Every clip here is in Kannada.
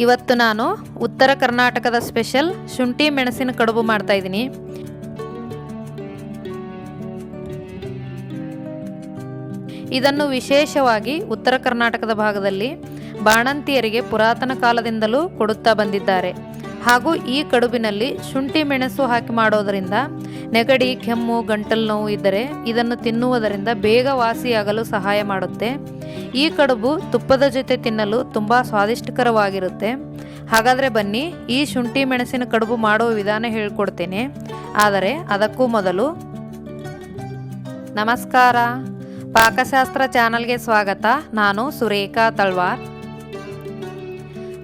ಇವತ್ತು ನಾನು ಉತ್ತರ ಕರ್ನಾಟಕದ ಸ್ಪೆಷಲ್ ಶುಂಠಿ ಮೆಣಸಿನ ಕಡುಬು ಮಾಡ್ತಾ ಇದ್ದೀನಿ. ಇದನ್ನು ವಿಶೇಷವಾಗಿ ಉತ್ತರ ಕರ್ನಾಟಕದ ಭಾಗದಲ್ಲಿ ಬಾಣಂತಿಯರಿಗೆ ಪುರಾತನ ಕಾಲದಿಂದಲೂ ಕೊಡುತ್ತಾ ಬಂದಿದ್ದಾರೆ. ಹಾಗೂ ಈ ಕಡುಬಿನಲ್ಲಿ ಶುಂಠಿ ಮೆಣಸು ಹಾಕಿ ಮಾಡೋದರಿಂದ ನೆಗಡಿ, ಕೆಮ್ಮು, ಗಂಟಲು ನೋವು ಇದ್ದರೆ ಇದನ್ನು ತಿನ್ನುವುದರಿಂದ ಬೇಗ ವಾಸಿಯಾಗಲು ಸಹಾಯ ಮಾಡುತ್ತೆ. ಈ ಕಡುಬು ತುಪ್ಪದ ಜೊತೆ ತಿನ್ನಲು ತುಂಬ ಸ್ವಾದಿಷ್ಟಕರವಾಗಿರುತ್ತೆ. ಹಾಗಾದರೆ ಬನ್ನಿ ಈ ಶುಂಠಿ ಮೆಣಸಿನ ಕಡುಬು ಮಾಡುವ ವಿಧಾನ ಹೇಳ್ಕೊಡ್ತೇನೆ. ಆದರೆ ಅದಕ್ಕೂ ಮೊದಲು ನಮಸ್ಕಾರ, ಪಾಕಶಾಸ್ತ್ರ ಚಾನಲ್ಗೆ ಸ್ವಾಗತ. ನಾನು ಸುರೇಖಾ ತಳ್ವಾರ್.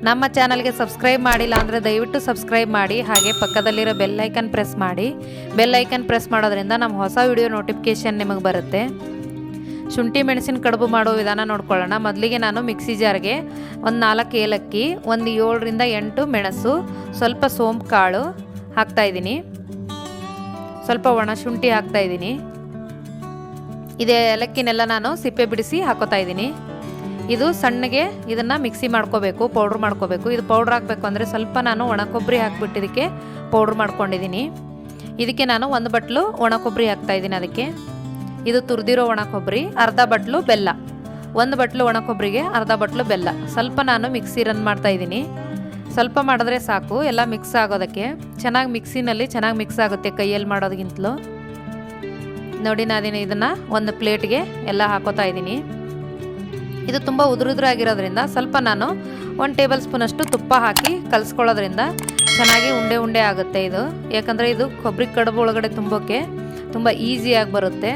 ನಮ್ಮ ಚಾನಲ್ಗೆ ಸಬ್ಸ್ಕ್ರೈಬ್ ಮಾಡಿಲ್ಲ ಅಂದರೆ ದಯವಿಟ್ಟು ಸಬ್ಸ್ಕ್ರೈಬ್ ಮಾಡಿ. ಹಾಗೆ ಪಕ್ಕದಲ್ಲಿರೋ ಬೆಲ್ ಐಕನ್ ಪ್ರೆಸ್ ಮಾಡಿ. ಬೆಲ್ ಐಕನ್ ಪ್ರೆಸ್ ಮಾಡೋದ್ರಿಂದ ನಮ್ಮ ಹೊಸ ವಿಡಿಯೋ ನೋಟಿಫಿಕೇಷನ್ ನಿಮಗೆ ಬರುತ್ತೆ. ಶುಂಠಿ ಮೆಣಸಿನ ಕಡುಬು ಮಾಡೋ ವಿಧಾನ ನೋಡ್ಕೊಳ್ಳೋಣ. ಮೊದಲಿಗೆ ನಾನು ಮಿಕ್ಸಿ ಜಾರ್ಗೆ ಒಂದು 4 ಏಲಕ್ಕಿ, ಒಂದು 7ರಿಂದ 8 ಮೆಣಸು, ಸ್ವಲ್ಪ ಸೋಂಪು ಕಾಳು ಹಾಕ್ತಾಯಿದ್ದೀನಿ. ಸ್ವಲ್ಪ ಒಣ ಶುಂಠಿ ಹಾಕ್ತಾಯಿದ್ದೀನಿ. ಇದೇ ಏಲಕ್ಕಿನೆಲ್ಲ ನಾನು ಸಿಪ್ಪೆ ಬಿಡಿಸಿ ಹಾಕೋತಾ ಇದ್ದೀನಿ. ಇದು ಸಣ್ಣಗೆ ಇದನ್ನು ಮಿಕ್ಸಿ ಮಾಡ್ಕೋಬೇಕು, ಪೌಡ್ರ್ ಮಾಡ್ಕೋಬೇಕು. ಇದು ಪೌಡ್ರ್ ಹಾಕಬೇಕು ಅಂದರೆ ಸ್ವಲ್ಪ ನಾನು ಒಣ ಕೊಬ್ಬರಿ ಹಾಕ್ಬಿಟ್ಟು ಇದಕ್ಕೆ ಪೌಡ್ರ್ ಮಾಡ್ಕೊಂಡಿದ್ದೀನಿ. ಇದಕ್ಕೆ ನಾನು 1 ಬಟ್ಲು ಒಣ ಕೊಬ್ಬರಿ ಹಾಕ್ತಾಯಿದ್ದೀನಿ. ಅದಕ್ಕೆ ಇದು ತುರಿದಿರೋ ಒಣ ಕೊಬ್ಬರಿ, ಅರ್ಧ ಬಟ್ಲು ಬೆಲ್ಲ. 1 ಬಟ್ಲು ಒಣ ಕೊಬ್ಬರಿಗೆ ಅರ್ಧ ಬಟ್ಲು ಬೆಲ್ಲ. ಸ್ವಲ್ಪ ನಾನು ಮಿಕ್ಸಿ ರನ್ ಮಾಡ್ತಾಯಿದ್ದೀನಿ. ಸ್ವಲ್ಪ ಮಾಡಿದ್ರೆ ಸಾಕು, ಎಲ್ಲ ಮಿಕ್ಸ್ ಆಗೋದಕ್ಕೆ. ಚೆನ್ನಾಗಿ ಮಿಕ್ಸಿನಲ್ಲಿ ಚೆನ್ನಾಗಿ ಮಿಕ್ಸ್ ಆಗುತ್ತೆ ಕೈಯಲ್ಲಿ ಮಾಡೋದಕ್ಕಿಂತಲೂ. ನೋಡಿ, ನಾನು ಇದನ್ನು ಒಂದು ಪ್ಲೇಟ್ಗೆ ಎಲ್ಲ ಹಾಕೋತಾ ಇದ್ದೀನಿ. ಇದು ತುಂಬ ಉದುರುದ್ರಾಗಿರೋದ್ರಿಂದ ಸ್ವಲ್ಪ ನಾನು 1 ಟೇಬಲ್ ಸ್ಪೂನಷ್ಟು ತುಪ್ಪ ಹಾಕಿ ಕಲಿಸ್ಕೊಳ್ಳೋದ್ರಿಂದ ಚೆನ್ನಾಗಿ ಉಂಡೆ ಉಂಡೆ ಆಗುತ್ತೆ ಇದು. ಯಾಕಂದರೆ ಇದು ಕೊಬ್ಬರಿ ಕಡುಬು ಒಳಗಡೆ ತುಂಬೋಕ್ಕೆ ತುಂಬ ಈಸಿಯಾಗಿ ಬರುತ್ತೆ.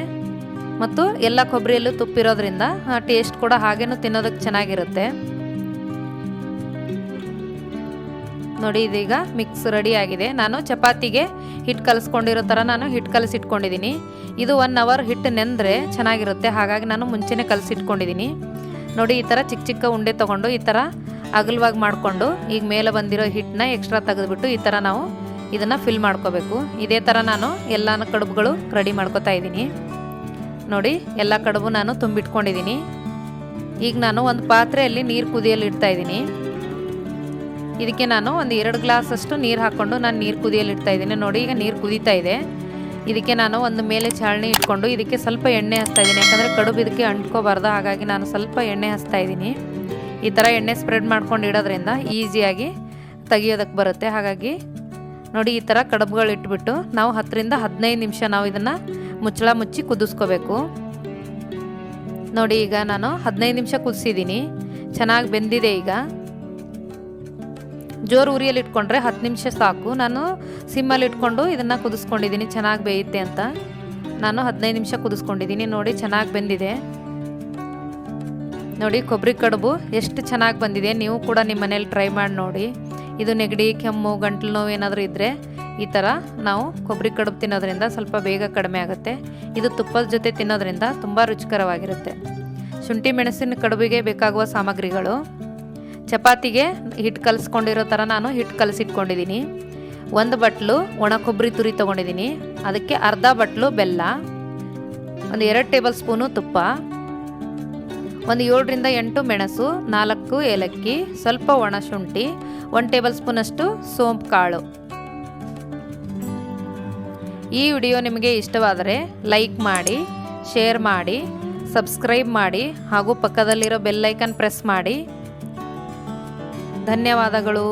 ಮತ್ತು ಎಲ್ಲ ಕೊಬ್ಬರಿಯಲ್ಲೂ ತುಪ್ಪಿರೋದ್ರಿಂದ ಟೇಸ್ಟ್ ಕೂಡ ಹಾಗೇನೂ ತಿನ್ನೋದಕ್ಕೆ ಚೆನ್ನಾಗಿರುತ್ತೆ. ನೋಡಿ, ಇದೀಗ ಮಿಕ್ಸ್ ರೆಡಿ ಆಗಿದೆ. ನಾನು ಚಪಾತಿಗೆ ಹಿಟ್ಟು ಕಲಿಸ್ಕೊಂಡಿರೋ ಥರ ನಾನು ಹಿಟ್ಟು ಕಲಸಿಟ್ಕೊಂಡಿದ್ದೀನಿ. ಇದು 1 ಅವರ್ ಹಿಟ್ಟು ನೆಂದರೆ ಚೆನ್ನಾಗಿರುತ್ತೆ. ಹಾಗಾಗಿ ನಾನು ಮುಂಚೆನೇ ಕಲಸಿಟ್ಕೊಂಡಿದ್ದೀನಿ. ನೋಡಿ, ಈ ಥರ ಚಿಕ್ಕ ಚಿಕ್ಕ ಉಂಡೆ ತೊಗೊಂಡು ಈ ಥರ ಅಗಲವಾಗಿ ಮಾಡಿಕೊಂಡು ಈಗ ಮೇಲೆ ಬಂದಿರೋ ಹಿಟ್ಟನ್ನ ಎಕ್ಸ್ಟ್ರಾ ತೆಗೆದುಬಿಟ್ಟು ಈ ಥರ ನಾವು ಇದನ್ನು ಫಿಲ್ ಮಾಡ್ಕೋಬೇಕು. ಇದೇ ಥರ ನಾನು ಎಲ್ಲ ಕಡುಬುಗಳು ರೆಡಿ ಮಾಡ್ಕೋತಾ ಇದ್ದೀನಿ. ನೋಡಿ, ಎಲ್ಲ ಕಡುಬು ನಾನು ತುಂಬಿಟ್ಕೊಂಡಿದ್ದೀನಿ. ಈಗ ನಾನು ಒಂದು ಪಾತ್ರೆಯಲ್ಲಿ ನೀರು ಕುದಿಯಲು ಇಡ್ತಾಯಿದ್ದೀನಿ. ಇದಕ್ಕೆ ನಾನು ಒಂದು 2 ಗ್ಲಾಸಷ್ಟು ನೀರು ಹಾಕ್ಕೊಂಡು ನಾನು ನೀರು ಕುದಿಯಲು ಇಡ್ತಾಯಿದ್ದೀನಿ. ನೋಡಿ, ಈಗ ನೀರು ಕುದೀತಾ ಇದೆ. ಇದಕ್ಕೆ ನಾನು ಒಂದು ಮೇಲೆ ಚಾಳಣಿ ಇಟ್ಕೊಂಡು ಇದಕ್ಕೆ ಸ್ವಲ್ಪ ಎಣ್ಣೆ ಹಚ್ತಾಯಿದ್ದೀನಿ. ಯಾಕಂದರೆ ಕಡುಬು ಇದಕ್ಕೆ ಅಂಟ್ಕೋಬಾರ್ದು, ಹಾಗಾಗಿ ನಾನು ಸ್ವಲ್ಪ ಎಣ್ಣೆ ಹಚ್ತಾಯಿದ್ದೀನಿ. ಈ ಥರ ಎಣ್ಣೆ ಸ್ಪ್ರೆಡ್ ಮಾಡ್ಕೊಂಡು ಇಡೋದ್ರಿಂದ ಈಸಿಯಾಗಿ ತೆಗಿಯೋದಕ್ಕೆ ಬರುತ್ತೆ. ಹಾಗಾಗಿ ನೋಡಿ, ಈ ಥರ ಕಡುಬುಗಳು ಇಟ್ಬಿಟ್ಟು ನಾವು 10ರಿಂದ 15 ನಿಮಿಷ ನಾವು ಇದನ್ನು ಮುಚ್ಚಳ ಮುಚ್ಚಿ ಕುದಿಸ್ಕೋಬೇಕು. ನೋಡಿ, ಈಗ ನಾನು 15 ನಿಮಿಷ ಕುದಿಸಿದ್ದೀನಿ. ಚೆನ್ನಾಗಿ ಬೆಂದಿದೆ. ಈಗ ಜೋರು ಉರಿಯಲ್ಲಿ ಇಟ್ಕೊಂಡ್ರೆ 10 ನಿಮಿಷ ಸಾಕು. ನಾನು ಸಿಮ್ಮಲ್ಲಿ ಇಟ್ಕೊಂಡು ಇದನ್ನು ಕುದಿಸ್ಕೊಂಡಿದ್ದೀನಿ ಚೆನ್ನಾಗಿ ಬೇಯುತ್ತೆ ಅಂತ. ನಾನು 15 ನಿಮಿಷ ಕುದಿಸ್ಕೊಂಡಿದ್ದೀನಿ. ನೋಡಿ, ಚೆನ್ನಾಗಿ ಬೆಂದಿದೆ. ನೋಡಿ, ಕೊಬ್ಬರಿ ಕಡುಬು ಎಷ್ಟು ಚೆನ್ನಾಗಿ ಬಂದಿದೆ. ನೀವು ಕೂಡ ನಿಮ್ಮ ಮನೇಲಿ ಟ್ರೈ ಮಾಡಿ ನೋಡಿ. ಇದು ನೆಗಡಿ, ಕೆಮ್ಮು, ಗಂಟಲು ನೋವು ಏನಾದರೂ ಇದ್ದರೆ ಈ ಥರ ನಾವು ಕೊಬ್ಬರಿ ಕಡುಬು ತಿನ್ನೋದ್ರಿಂದ ಸ್ವಲ್ಪ ಬೇಗ ಕಡಿಮೆ ಆಗುತ್ತೆ. ಇದು ತುಪ್ಪದ ಜೊತೆ ತಿನ್ನೋದ್ರಿಂದ ತುಂಬ ರುಚಿಕರವಾಗಿರುತ್ತೆ. ಶುಂಠಿ ಮೆಣಸಿನ ಕಡುಬಿಗೆ ಬೇಕಾಗುವ ಸಾಮಗ್ರಿಗಳು: ಚಪಾತಿಗೆ ಹಿಟ್ಟು ಕಲಿಸ್ಕೊಂಡಿರೋ ಥರ ನಾನು ಹಿಟ್ಟು ಕಲಸಿಟ್ಕೊಂಡಿದ್ದೀನಿ. 1 ಬಟ್ಲು ಒಣ ಕೊಬ್ಬರಿ ತುರಿ ತೊಗೊಂಡಿದ್ದೀನಿ. ಅದಕ್ಕೆ ಅರ್ಧ ಬಟ್ಲು ಬೆಲ್ಲ, ಒಂದು 2 ಟೇಬಲ್ ಸ್ಪೂನು ತುಪ್ಪ, ಒಂದು 7ರಿಂದ 8 ಮೆಣಸು, 4 ಏಲಕ್ಕಿ, ಸ್ವಲ್ಪ ಒಣ ಶುಂಠಿ, 1 ಟೇಬಲ್ ಸ್ಪೂನಷ್ಟು ಸೋಂಪು ಕಾಳು. ಈ ವಿಡಿಯೋ ನಿಮಗೆ ಇಷ್ಟವಾದರೆ ಲೈಕ್ ಮಾಡಿ, ಶೇರ್ ಮಾಡಿ, ಸಬ್ಸ್ಕ್ರೈಬ್ ಮಾಡಿ ಹಾಗೂ ಪಕ್ಕದಲ್ಲಿರೋ ಬೆಲ್ ಐಕನ್ ಪ್ರೆಸ್ ಮಾಡಿ. ಧನ್ಯವಾದಗಳು.